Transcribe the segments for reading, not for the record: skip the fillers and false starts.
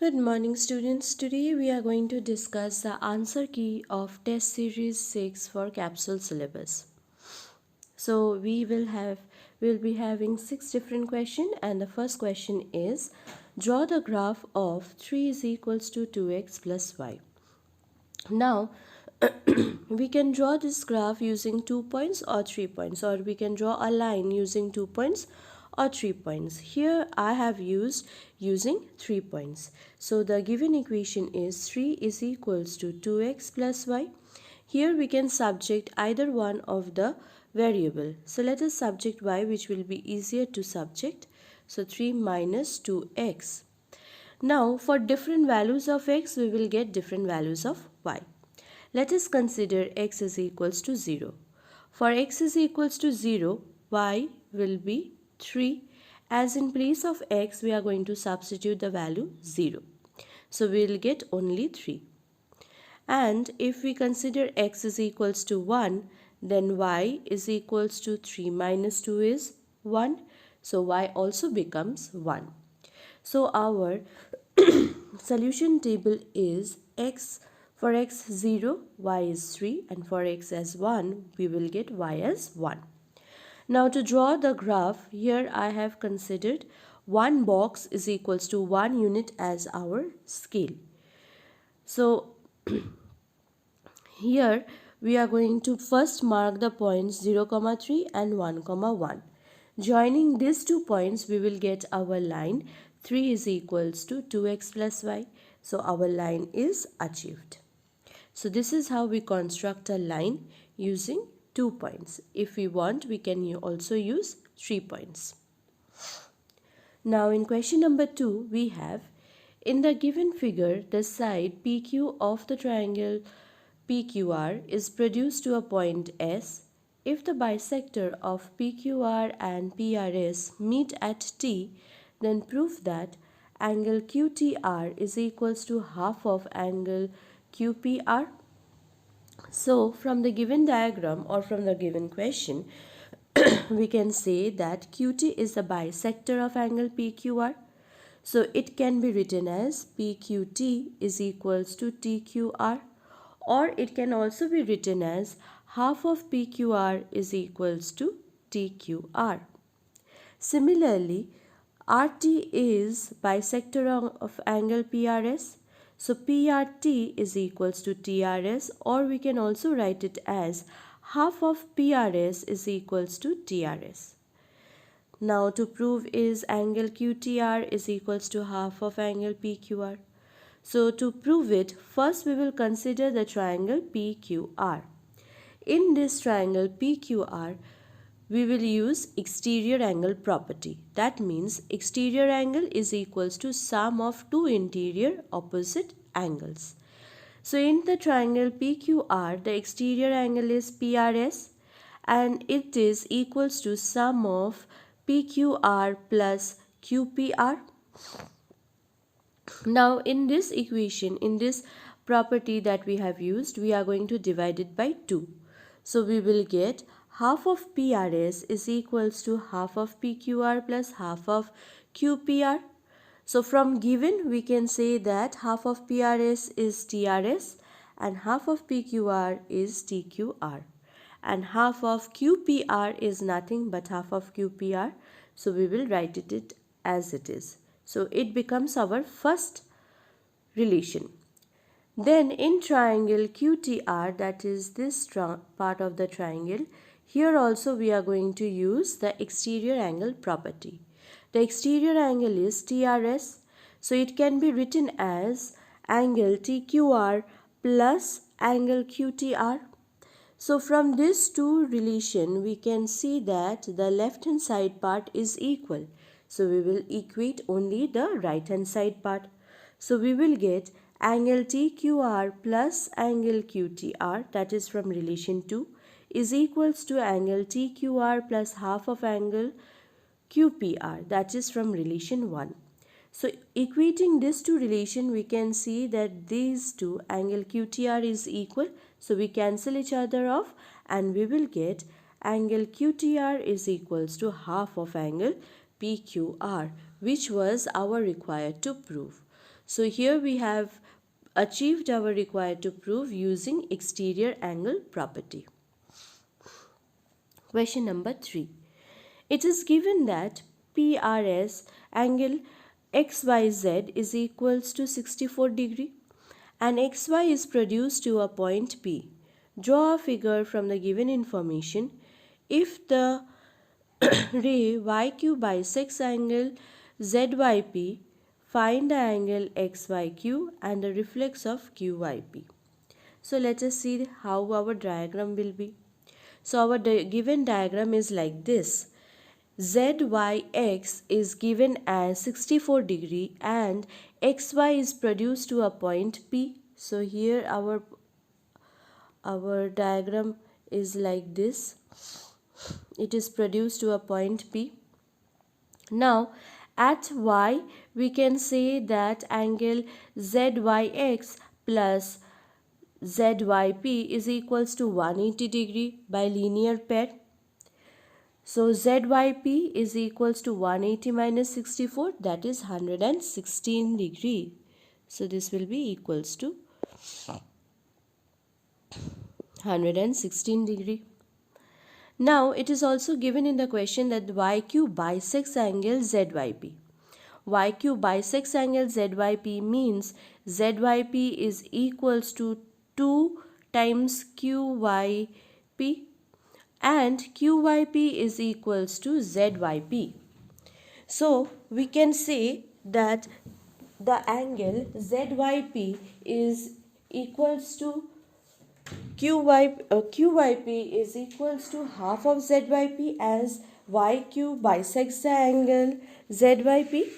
Good morning, students. Today we are going to discuss the answer key of test series 6 for capsule syllabus. So we'll be having 6 different questions, and the first question is, draw the graph of 3 is equals to 2x plus y. Now we can draw this graph using 2 points or 3 points, or we can draw a line using 2 points or 3 points. Here I have used using 3 points. So the given equation is 3 is equals to 2x plus y. Here we can subject either one of the variable. So let us subject y, which will be easier to subject. So 3 minus 2x. Now for different values of x, we will get different values of y. Let us consider x is equals to 0. For x is equals to 0, y will be 3. As in place of x, we are going to substitute the value 0. So we will get only 3. And if we consider x is equals to 1, then y is equals to 3 minus 2 is 1. So y also becomes 1. So our solution table is x for x 0, y is 3, and for x as 1, we will get y as 1. Now to draw the graph, here I have considered one box is equals to 1 unit as our scale. So here we are going to first mark the points 0, 3 and 1, 1. Joining these 2 points, we will get our line 3 is equals to 2x plus y. So our line is achieved. So this is how we construct a line using 2 points. If we want, we can also use 3 points. Now in question number 2, we have, in the given figure, the side PQ of the triangle PQR is produced to a point S. If the bisector of PQR and PRS meet at T, then prove that angle QTR is equals to half of angle QPR. So from the given diagram or from the given question, we can say that QT is the bisector of angle PQR. So it can be written as PQT is equals to TQR, or it can also be written as half of PQR is equals to TQR. Similarly, RT is bisector of angle PRS. So PRT is equals to TRS, or we can also write it as half of PRS is equals to TRS. Now to prove is angle QTR is equals to half of angle PQR. So to prove it, first we will consider the triangle PQR. In this triangle PQR, we will use exterior angle property. That means exterior angle is equals to sum of two interior opposite angles. So in the triangle PQR, the exterior angle is PRS and it is equals to sum of PQR plus QPR. Now in this equation, in this property that we have used, we are going to divide it by 2. So we will get half of PRS is equals to half of PQR plus half of QPR. So from given, we can say that half of PRS is TRS and half of PQR is TQR. And half of QPR is nothing but half of QPR. So we will write it as it is. So it becomes our first relation. Then in triangle QTR, that is this part of the triangle, here also we are going to use the exterior angle property. The exterior angle is TRS, so it can be written as angle TQR plus angle QTR. So from this two relation, we can see that the left hand side part is equal. So we will equate only the right hand side part. So we will get angle TQR plus angle QTR, that is from relation 2, is equals to angle TQR plus half of angle QPR, that is from relation 1. So equating this two relation, we can see that these two angle QTR is equal. So we cancel each other off and we will get angle QTR is equals to half of angle PQR, which was our required to prove. So here we have achieved our required to prove using exterior angle property. Question number 3. It is given that PRS angle XYZ is equals to 64 degree and XY is produced to a point P. Draw a figure from the given information. If the ray YQ bisects angle ZYP, find the angle XYQ and the reflex of QYP. So let us see how our diagram will be. So our given diagram is like this. ZYX is given as 64 degree and XY is produced to a point P. So here our diagram is like this. It is produced to a point P. Now at Y we can say that angle ZYX plus ZYP is equals to 180 degree by linear pair. So ZYP is equals to 180 minus 64, that is 116 degree. So this will be equals to 116 degree. Now it is also given in the question that YQ bisects angle ZYP. YQ bisects angle ZYP means ZYP is equals to 2 times QYP and QYP is equals to ZYP. So we can say that the angle ZYP is equals to QYP is equals to half of ZYP as YQ bisects the angle ZYP.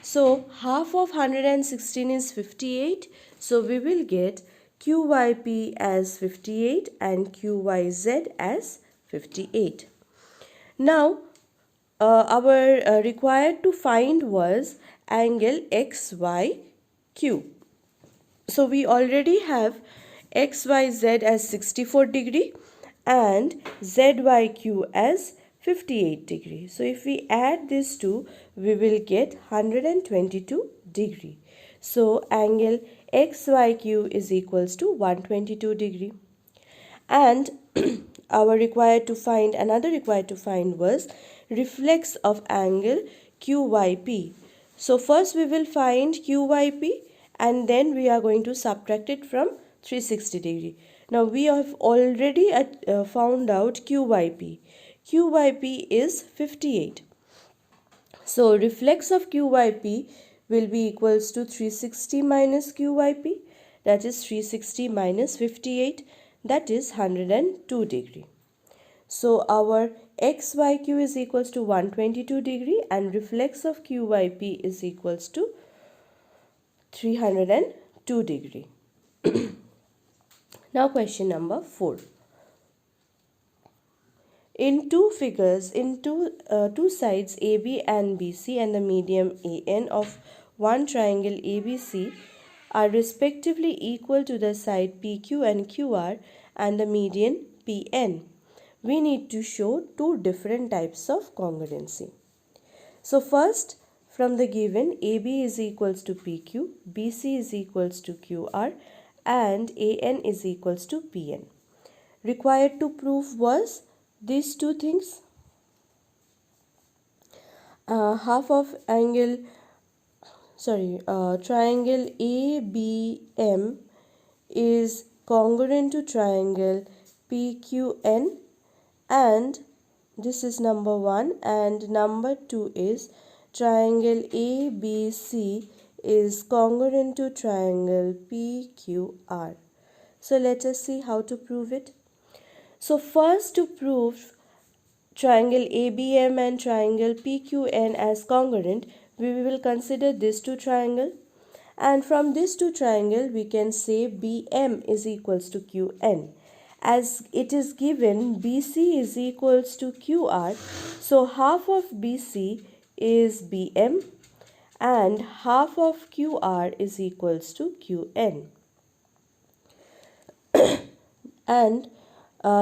So half of 116 is 58. So we will get QYP as 58 and QYZ as 58. Now our required to find was angle XYQ. So we already have XYZ as 64 degree and ZYQ as 58 degree. So if we add these two, we will get 122 degree. So angle XYQ is equals to 122 degree. And another required to find was reflex of angle QYP. So first we will find QYP and then we are going to subtract it from 360 degree. Now we have already found out QYP. QYP is 58. So reflex of QYP will be equals to 360 minus QYP, that is 360 minus 58, that is 102 degree. So our XYQ is equals to 122 degree and reflex of QYP is equals to 302 degree. Now question number 4. In two figures, two sides AB and BC and the medium AN of one triangle ABC are respectively equal to the side PQ and QR and the median PN. We need to show two different types of congruency. So first, from the given AB is equals to PQ, BC is equals to QR and AN is equals to PN. Required to prove was these two things. Triangle ABM is congruent to triangle PQN, and this is number 1, and number 2 is triangle ABC is congruent to triangle PQR. So let us see how to prove it. So first, to prove triangle ABM and triangle PQN as congruent, we will consider these two triangles, and from these two triangles we can say BM is equals to QN. As it is given BC is equals to QR, so half of BC is BM and half of QR is equals to QN. And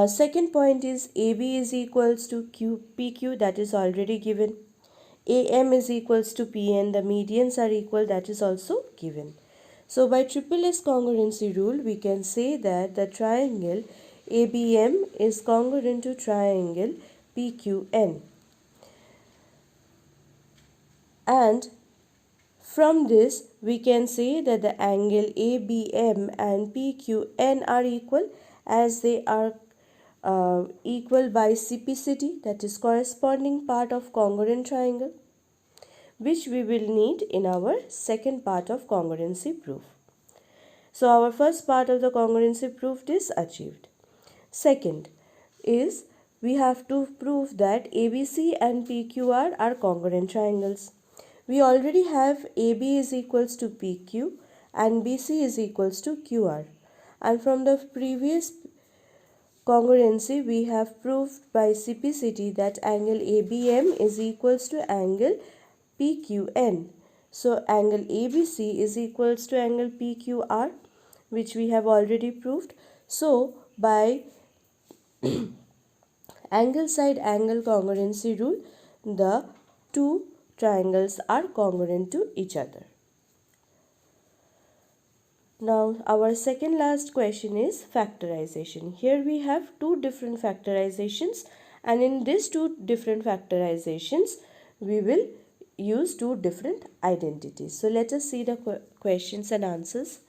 second point is AB is equals to PQ, that is already given. AM is equals to PN, the medians are equal, that is also given. So by triple S congruency rule, we can say that the triangle ABM is congruent to triangle PQN. And from this, we can say that the angle ABM and PQN are equal, as they are equal by CPCT, that is corresponding part of congruent triangle, which we will need in our second part of congruency proof. So our first part of the congruency proof is achieved. Second is we have to prove that ABC and PQR are congruent triangles. We already have AB is equals to PQ and BC is equals to QR. And from the previous congruency, we have proved by CPCT that angle ABM is equals to angle PQN. So angle ABC is equals to angle PQR, which we have already proved. So by angle side angle congruency rule, the two triangles are congruent to each other. Now our second last question is factorization. Here we have two different factorizations, and in these two different factorizations we will use two different identities. So let us see the questions and answers.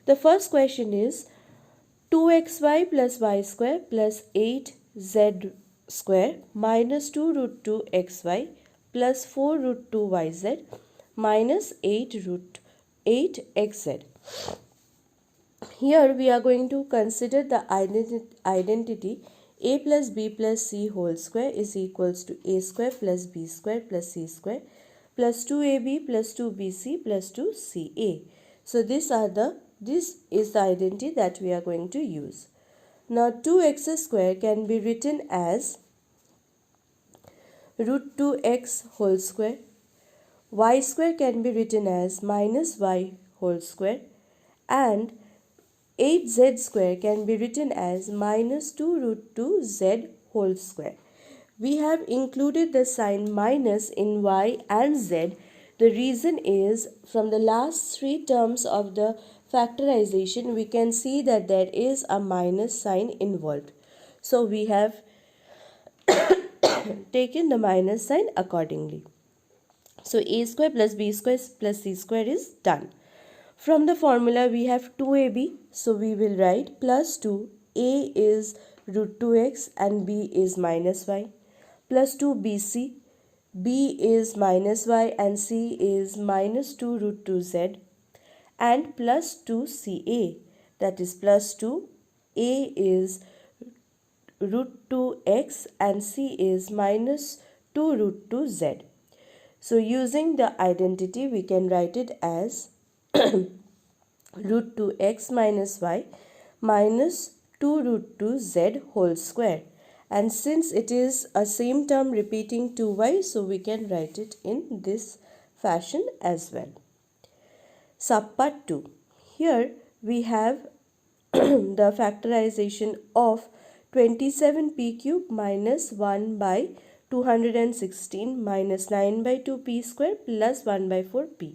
The first question is 2xy plus y square plus 8z square minus 2 root 2 xy plus 4 root 2 yz minus 8 root 8 xz. Here we are going to consider the identity a plus b plus c whole square is equals to a square plus b square plus c square plus 2ab plus 2bc plus 2ca. So this is the identity that we are going to use. Now 2x square can be written as root 2x whole square. Y square can be written as minus y whole square, and 8z square can be written as minus 2 root 2 z whole square. We have included the sign minus in y and z. The reason is from the last three terms of the factorization we can see that there is a minus sign involved. So we have taken the minus sign accordingly. So a square plus b square plus c square is done. From the formula we have 2ab, so we will write plus 2, a is root 2x and b is minus y, plus 2bc, b is minus y and c is minus 2 root 2z, and plus 2ca, that is plus 2, a is root 2x and c is minus 2 root 2z. So using the identity we can write it as root 2x minus y minus 2 root 2z whole square. And since it is a same term repeating 2y, so we can write it in this fashion as well. Subpart 2. Here we have the factorization of 27p cube minus 1 by 216 minus 9 by 2p square plus 1 by 4p.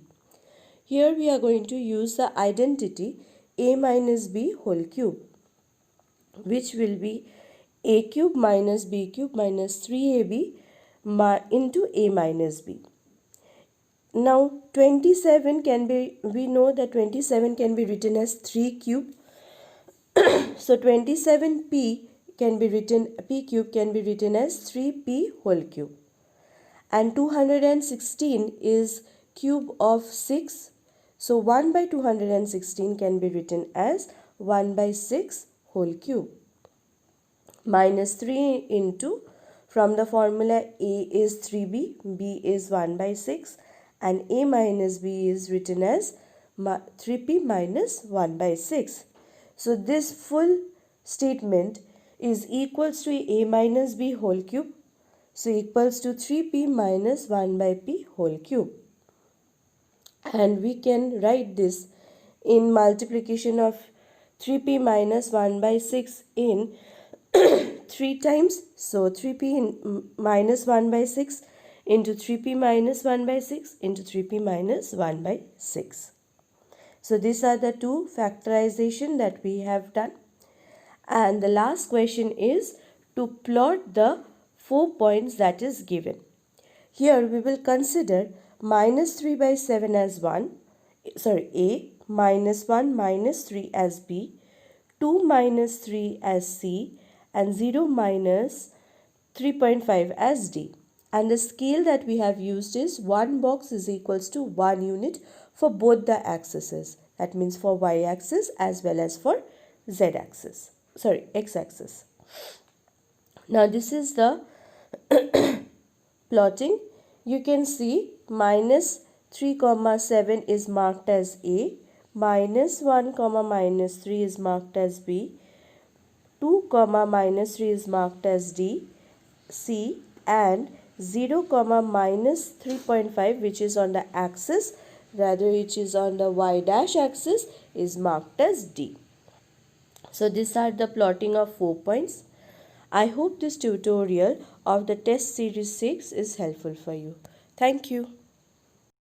Here we are going to use the identity a minus b whole cube, which will be a cube minus b cube minus 3ab into a minus b. Now 27 can be, we know that 27 can be written as 3 cube. So 27p can be written, p cube can be written as 3p whole cube. And 216 is cube of 6. So 1 by 216 can be written as 1 by 6 whole cube. Minus 3 into, from the formula a is 3b, b is 1 by 6, and a minus b is written as 3p minus 1 by 6. So this full statement is equals to a minus b whole cube. So equals to 3p minus 1 by p whole cube. And we can write this in multiplication of 3p minus 1 by 6 in 3 times. So 3p minus 1 by 6 into 3p minus 1 by 6 into 3p minus 1 by 6. So these are the two factorization that we have done. And the last question is to plot the 4 points that is given. Here we will consider minus 3 by 7 as A, minus 1 minus 3 as B, 2 minus 3 as C, and 0 minus 3.5 as D. And the scale that we have used is 1 box is equals to 1 unit for both the axes. That means for y-axis as well as for z-axis. Sorry, x-axis. Now this is the plotting. You can see minus 3 comma 7 is marked as A, minus 1 comma minus 3 is marked as B, 2 comma minus 3 is marked as D, C, and 0 comma minus 3.5 which is on the axis, rather which is on the y dash axis, is marked as D. So these are the plotting of 4 points. I hope this tutorial of the test series 6 is helpful for you. Thank you.